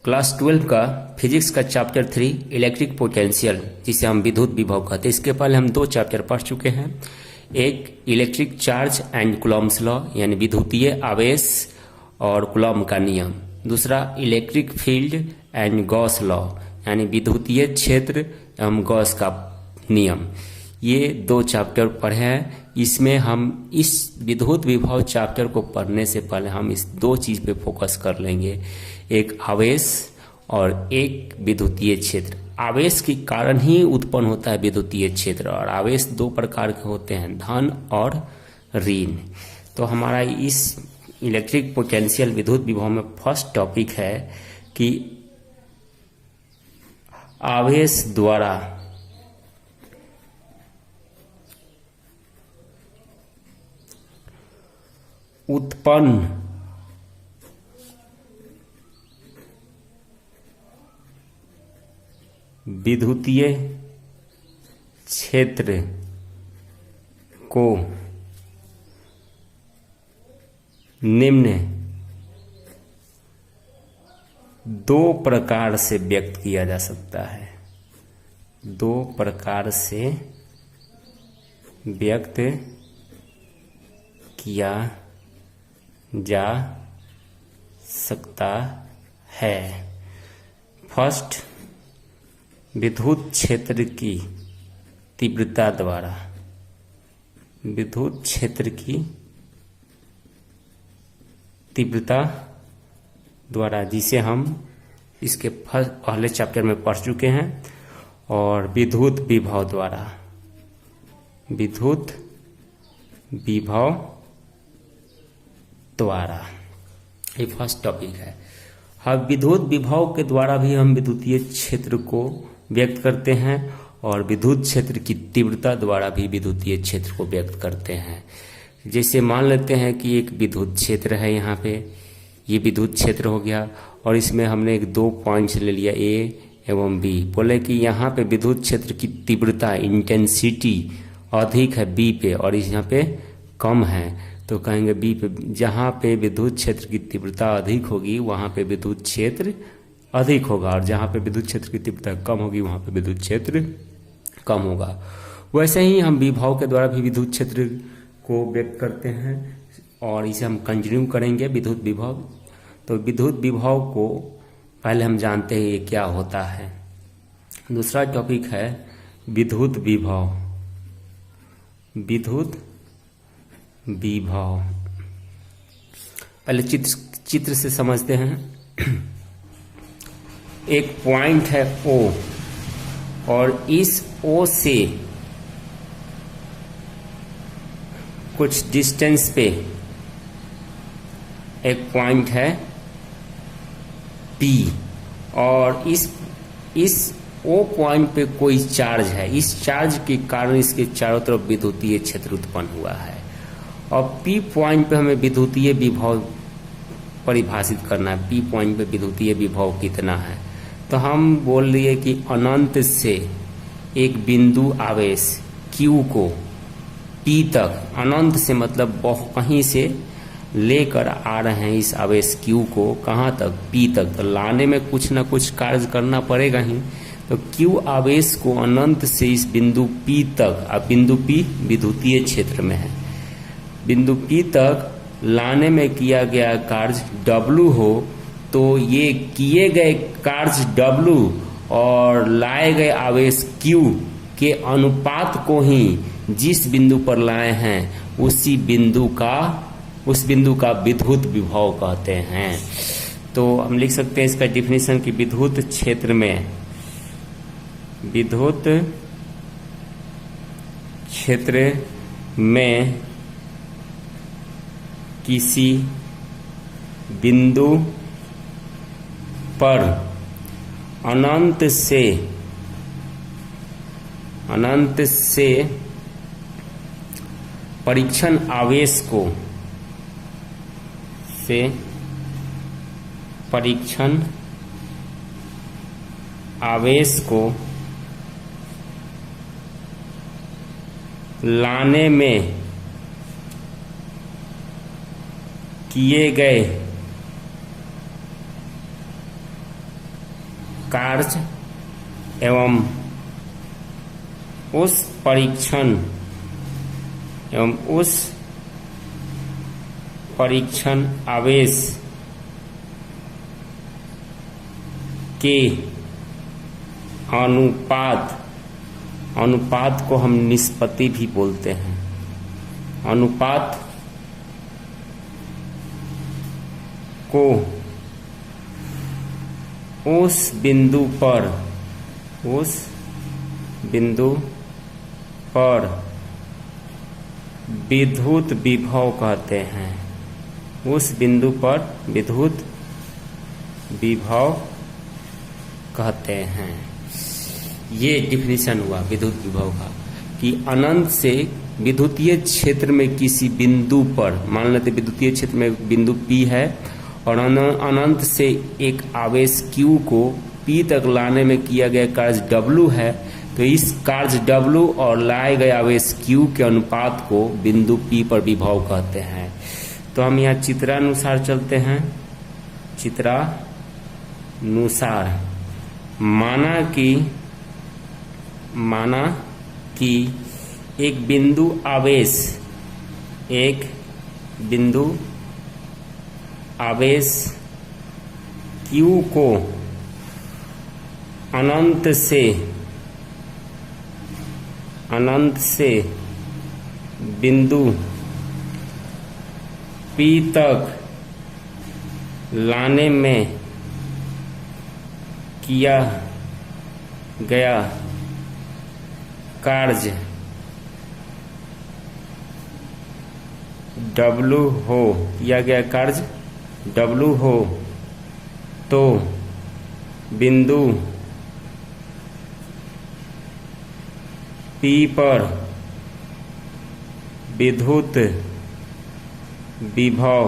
Class 12 का physics का chapter 3 electric potential, जिसे हम विद्युत विभव कहते हैं। इसके पहले हम 2 चैप्टर पढ़ चुके हैं। एक electric charge and Coulomb's law, यानी विद्युतीय आवेश और कूलॉम का नियम। दूसरा electric field and Gauss law, यानी विद्युतीय क्षेत्र एवं गॉस का नियम। ये 2 चैप्टर पढ़े हैं। इसमें हम इस विद्युत विभव चैप्टर को पढ़ने से पहले हम इस 2 चीज पे फोकस कर लेंगे, एक आवेश और एक विद्युतीय क्षेत्र। आवेश के कारण ही उत्पन्न होता है विद्युतीय क्षेत्र, और आवेश 2 प्रकार के होते हैं, धन और ऋण। तो हमारा इस इलेक्ट्रिक पोटेंशियल विद्युत विभव में फर्स्ट टॉपिक है कि आवेश द्वारा उत्पन्न विद्युतीय क्षेत्र को निम्न 2 प्रकार से व्यक्त किया जा सकता है। 2 प्रकार से व्यक्त किया जा सकता है। फर्स्ट, विद्युत क्षेत्र की तीव्रता द्वारा। विद्युत क्षेत्र की तीव्रता द्वारा, जिसे हम इसके पहले चैप्टर में पढ़ चुके हैं। और विद्युत विभव द्वारा, विद्युत विभव द्वारा, ये फर्स्ट टॉपिक है। अब विद्युत विभव के द्वारा भी हम विद्युतीय क्षेत्र को व्यक्त करते हैं, और विद्युत क्षेत्र की तीव्रता द्वारा भी विद्युतीय क्षेत्र को व्यक्त करते हैं। जैसे मान लेते हैं कि एक विद्युत क्षेत्र है, यहाँ पे ये विद्युत क्षेत्र हो गया, और इसमें हमने 2 पॉइंट्स ले लिया, ए एवं बी। बोले कि यहाँ पे विद्युत क्षेत्र की तीव्रता, इंटेंसिटी अधिक है बी पे, और यहाँ पे कम है। तो कहेंगे बी पे, जहाँ पे विद्युत क्षेत्र की तीव्रता अधिक होगी वहाँ पे विद्युत क्षेत्र अधिक होगा, और जहाँ पे विद्युत क्षेत्र की तीव्रता कम होगी वहाँ पे विद्युत क्षेत्र कम होगा। वैसे ही हम विभव के द्वारा भी विद्युत क्षेत्र को व्यक्त करते हैं, और इसे हम कंटिन्यू करेंगे विद्युत विभव। तो विद्युत विभव को पहले हम जानते हैं ये क्या होता है। दूसरा टॉपिक है विद्युत विभव। विद्युत विभव पहले चित्र से समझते हैं। एक पॉइंट है O, और इस O से कुछ डिस्टेंस पे एक पॉइंट है P, और इस O पॉइंट पे कोई चार्ज है। इस चार्ज के कारण इसके चारों तरफ विद्युतीय क्षेत्र उत्पन्न हुआ है। और P पॉइंट पे हमें विद्युतीय विभव परिभाषित करना है। P पॉइंट पे विद्युतीय विभव कितना है, तो हम बोल रहे कि अनंत से एक बिंदु आवेश Q को P तक, अनंत से मतलब कहीं से लेकर आ रहे हैं इस आवेश Q को कहाँ तक, P तक। तो लाने में कुछ ना कुछ कार्य करना पड़ेगा ही। तो Q आवेश को अनंत से इस बिंदु P तक, अब बिंदु P विद्युतीय क्षेत्र में है, बिंदु P तक लाने में किया गया कार्य W हो, तो ये किए गए कार्य W और लाए गए आवेश Q के अनुपात को ही जिस बिंदु पर लाए हैं उस बिंदु का विद्युत विभव कहते हैं। तो हम लिख सकते हैं इसका डिफिनीशन कि विद्युत क्षेत्र में किसी बिंदु पर अनंत से परीक्षण आवेश को लाने में किए गए कार्य एवं उस परीक्षण आवेश के अनुपात को हम निष्पत्ति भी बोलते हैं। अनुपात को उस बिंदु पर विद्युत विभव कहते हैं। उस बिंदु पर विद्युत विभव कहते हैं। ये डिफिनीशन हुआ विद्युत विभव का कि अनंत से विद्युतीय क्षेत्र में किसी बिंदु पर, मान लेते विद्युतीय क्षेत्र में बिंदु P है और अनंत से एक आवेश Q को P तक लाने में किया गया कार्य W है, तो इस कार्य W और लाए गए आवेश Q के अनुपात को बिंदु P पर विभव कहते हैं। तो हम यहाँ चित्रानुसार चलते हैं। चित्रानुसार माना कि एक बिंदु आवेश Q को अनंत से बिंदु P तक लाने में किया गया कार्य W हो तो बिंदु P पर विद्युत विभव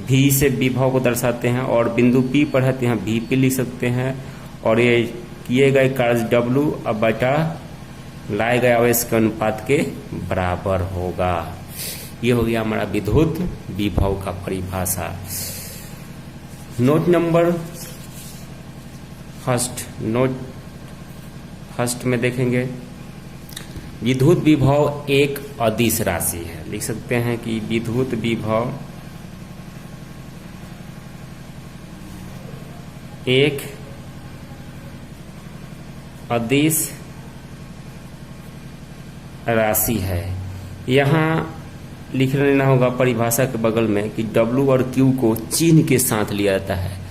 V से विभव को दर्शाते हैं और बिंदु P पर है तो यहाँ V पे लिख सकते हैं और ये किए गए कार्य W अब बटा लाए गए आवेश के अनुपात के बराबर होगा। ये हो गया हमारा विद्युत विभव का परिभाषा। नोट नंबर फर्स्ट में देखेंगे विद्युत विभव एक अदिश राशि है। लिख सकते हैं कि विद्युत विभव एक अदिश राशि है। यहाँ लिख लेना होगा परिभाषा के बगल में कि W और Q को चिन्ह के साथ लिया जाता है।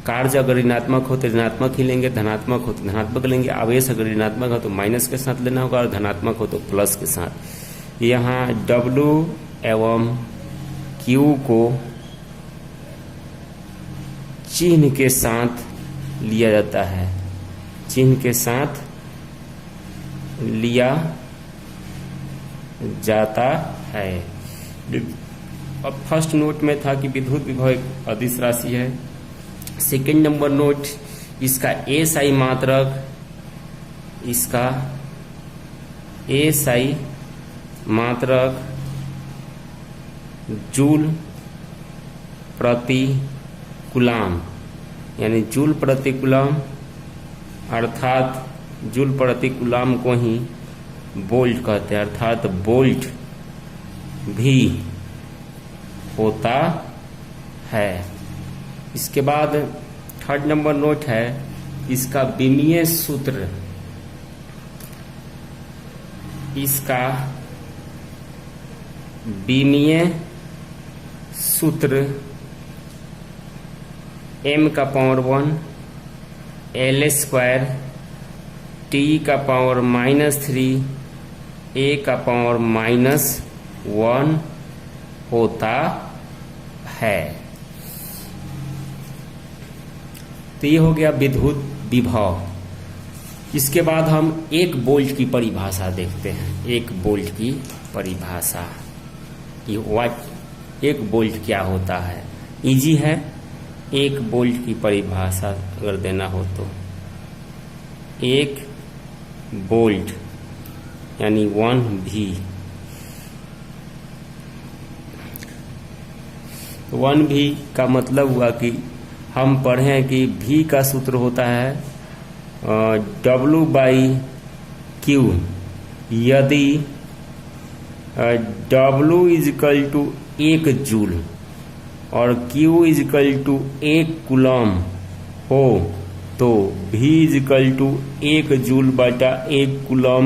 कार्य अगर ऋणात्मक हो तो ऋणात्मक ही लेंगे, धनात्मक हो तो धनात्मक लेंगे। आवेश अगर ऋणात्मक हो तो माइनस के साथ लेना होगा और धनात्मक हो तो प्लस के साथ। यहाँ W एवं Q को चिन्ह के साथ लिया जाता है, चिन्ह के साथ लिया जाता है। अब फर्स्ट नोट में था कि विद्युत विभव एक अदिश राशि है। सेकेंड नंबर नोट, इसका SI मात्रक जूल प्रति कूलम, यानी जूल प्रति कूलम, अर्थात जूल प्रति कूलम को ही वोल्ट कहते हैं, अर्थात वोल्ट भी होता है। इसके बाद थर्ड नंबर नोट है, इसका विमीय सूत्र, इसका विमीय सूत्र m⁻1 L² T⁻³ A⁻⁻1 होता है। तो ये हो गया विद्युत विभव। इसके बाद हम 1 वोल्ट की परिभाषा देखते हैं। 1 वोल्ट की परिभाषा, ये 1 वोल्ट क्या होता है। इजी है, 1 वोल्ट की परिभाषा अगर देना हो तो 1 वोल्ट यानी 1V। 1V का मतलब हुआ कि हम पढ़े हैं कि V का सूत्र होता है W/Q। यदि W इजकल टू 1 जूल और Q इजकल टू 1 कूलम हो तो V इजकल टू 1 जूल बटा 1 कूलम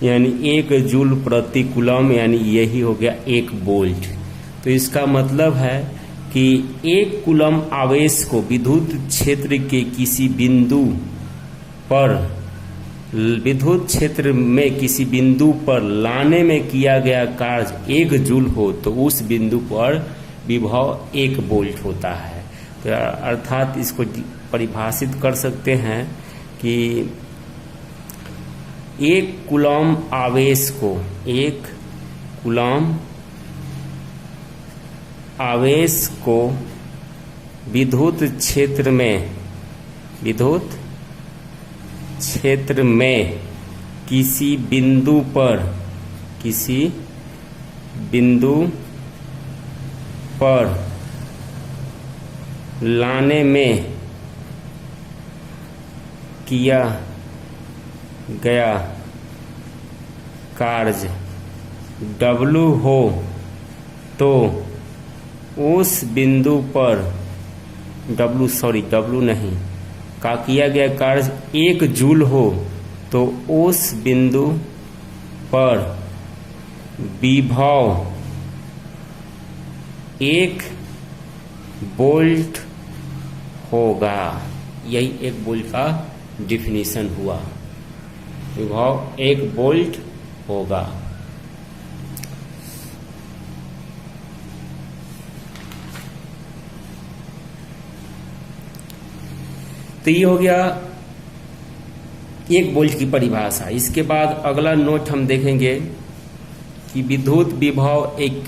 यानी 1 जूल प्रति कूलम, यानी यही हो गया 1 वोल्ट। तो इसका मतलब है कि 1 कूलम आवेश को विद्युत क्षेत्र के किसी बिंदु पर, विद्युत क्षेत्र में किसी बिंदु पर लाने में किया गया कार्य 1 जूल हो तो उस बिंदु पर विभव 1 वोल्ट होता है। तो अर्थात इसको परिभाषित कर सकते हैं कि 1 कूलम आवेश को, 1 कूलम आवेश को विद्युत क्षेत्र में, विद्युत क्षेत्र में किसी बिंदु पर, किसी बिंदु पर लाने में किया गया कार्य W हो तो उस बिंदु पर W नहीं का किया गया कार्य 1 जूल हो तो उस बिंदु पर विभव 1 वोल्ट होगा। यही 1 वोल्ट का डिफिनीशन हुआ, विभव 1 वोल्ट होगा। तो ये हो गया 1 वोल्ट की परिभाषा। इसके बाद अगला नोट हम देखेंगे कि विद्युत विभव एक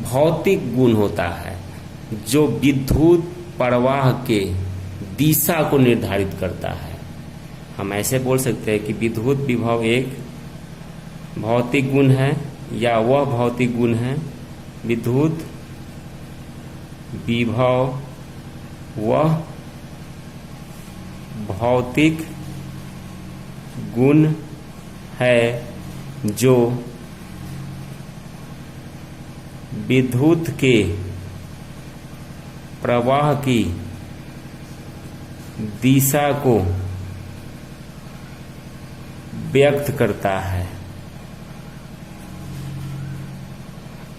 भौतिक गुण होता है जो विद्युत प्रवाह के दिशा को निर्धारित करता है। हम ऐसे बोल सकते हैं कि विद्युत विभव एक भौतिक गुण है, या वह भौतिक गुण है, विद्युत विभव वह भौतिक गुण है जो विद्युत के प्रवाह की दिशा को व्यक्त करता है।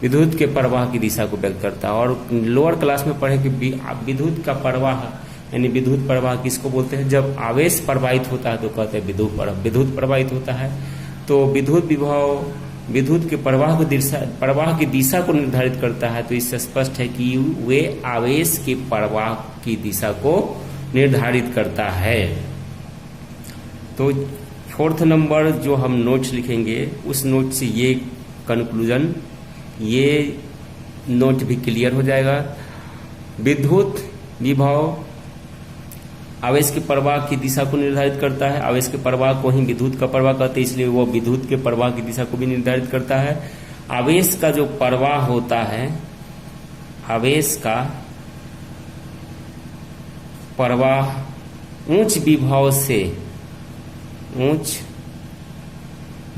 विद्युत के प्रवाह की दिशा को व्यक्त करता है। और लोअर क्लास में पढ़े कि विद्युत का प्रवाह यानी विद्युत प्रवाह किसको बोलते हैं? जब आवेश प्रवाहित होता है तो कहते हैं विद्युत प्रवाहित होता है। तो विद्युत विभव विद्युत के प्रवाह की दिशा को निर्धारित करता है। तो इससे स्पष्ट है कि वे आवेश के प्रवाह की दिशा को निर्धारित करता है। तो 4th नंबर जो हम नोट्स लिखेंगे उस नोट से ये कंक्लूजन, ये नोट भी क्लियर हो जाएगा। विद्युत विभव आवेश के प्रवाह की दिशा को निर्धारित करता है। आवेश के प्रवाह को ही विद्युत का प्रवाह कहते हैं, इसलिए वो विद्युत के प्रवाह की दिशा को भी निर्धारित करता है। आवेश का जो प्रवाह होता है, आवेश का प्रवाह उच्च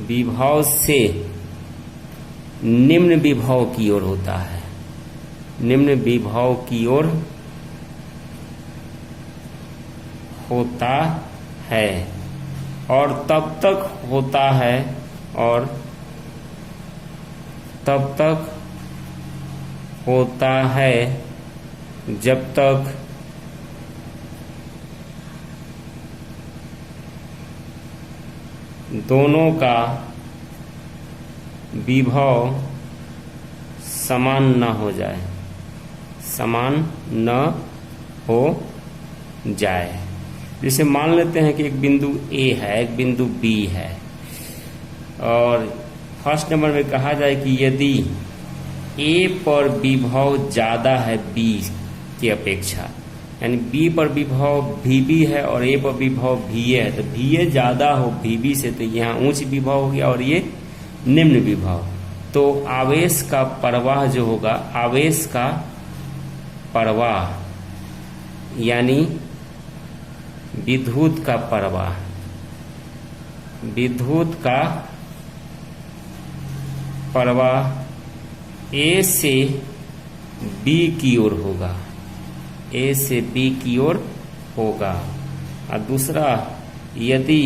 विभव से निम्न विभव की ओर होता है, निम्न विभव की ओर होता है और तब तक होता है जब तक दोनों का विभव समान न हो जाए, समान न हो जाए। जैसे मान लेते हैं कि एक बिंदु A है, एक बिंदु B है, और फर्स्ट नंबर में कहा जाए कि यदि A पर विभव ज्यादा है B की अपेक्षा, यानी B पर विभव VB है और A पर विभव VA है, तो VA ज्यादा हो VB से, तो यहाँ उच्च विभव हो गया और ये निम्न विभव। तो आवेश का प्रवाह जो होगा, आवेश का प्रवाह यानी विद्युत का प्रवाह, विद्युत का प्रवाह ए से बी की ओर होगा, ए से बी की ओर होगा। और दूसरा, यदि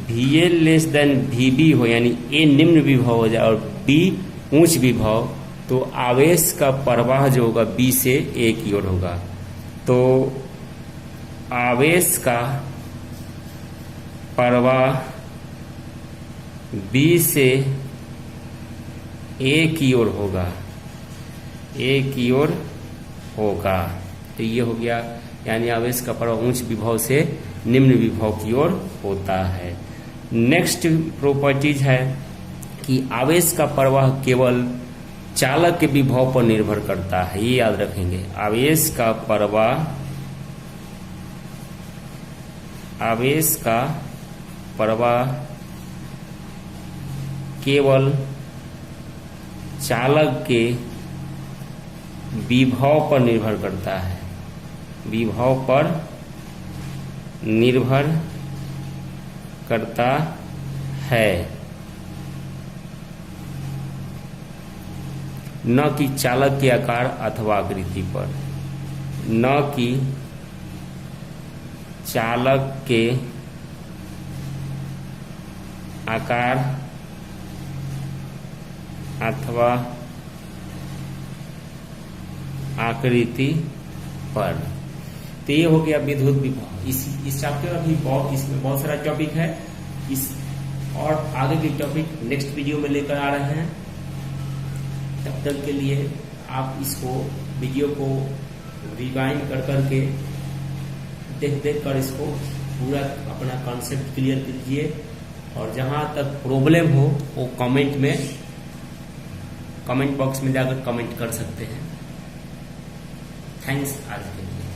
VL लेस देन VB हो, यानी ए निम्न विभव हो जाए और B उच्च विभव, तो आवेश का प्रवाह जो होगा B से A की ओर होगा। तो आवेश का प्रवाह B से A की ओर होगा, A की ओर होगा। तो ये हो गया, यानी आवेश का प्रवाह उच्च विभव से निम्न विभव की ओर होता है। नेक्स्ट प्रॉपर्टीज है कि आवेश का प्रवाह केवल चालक के विभव पर निर्भर करता है, ये याद रखेंगे। आवेश का प्रवाह केवल चालक के विभव पर निर्भर करता है, विभव पर निर्भर करता है, न कि चालक के आकार अथवा आकृति पर, न कि चालक के आकार अथवा आकृति पर। तो ये हो गया विद्युत विभव। इस चैप्टर में भी इसमें बहुत सारा टॉपिक है, इस और आगे के टॉपिक नेक्स्ट वीडियो में लेकर आ रहे हैं। तब तक के लिए आप इसको वीडियो को रिवाइंड कर करके देख कर इसको पूरा अपना कॉन्सेप्ट क्लियर कीजिए, और जहां तक प्रॉब्लम हो वो कमेंट बॉक्स में जाकर कमेंट कर सकते हैं। थैंक्स आज के लिए।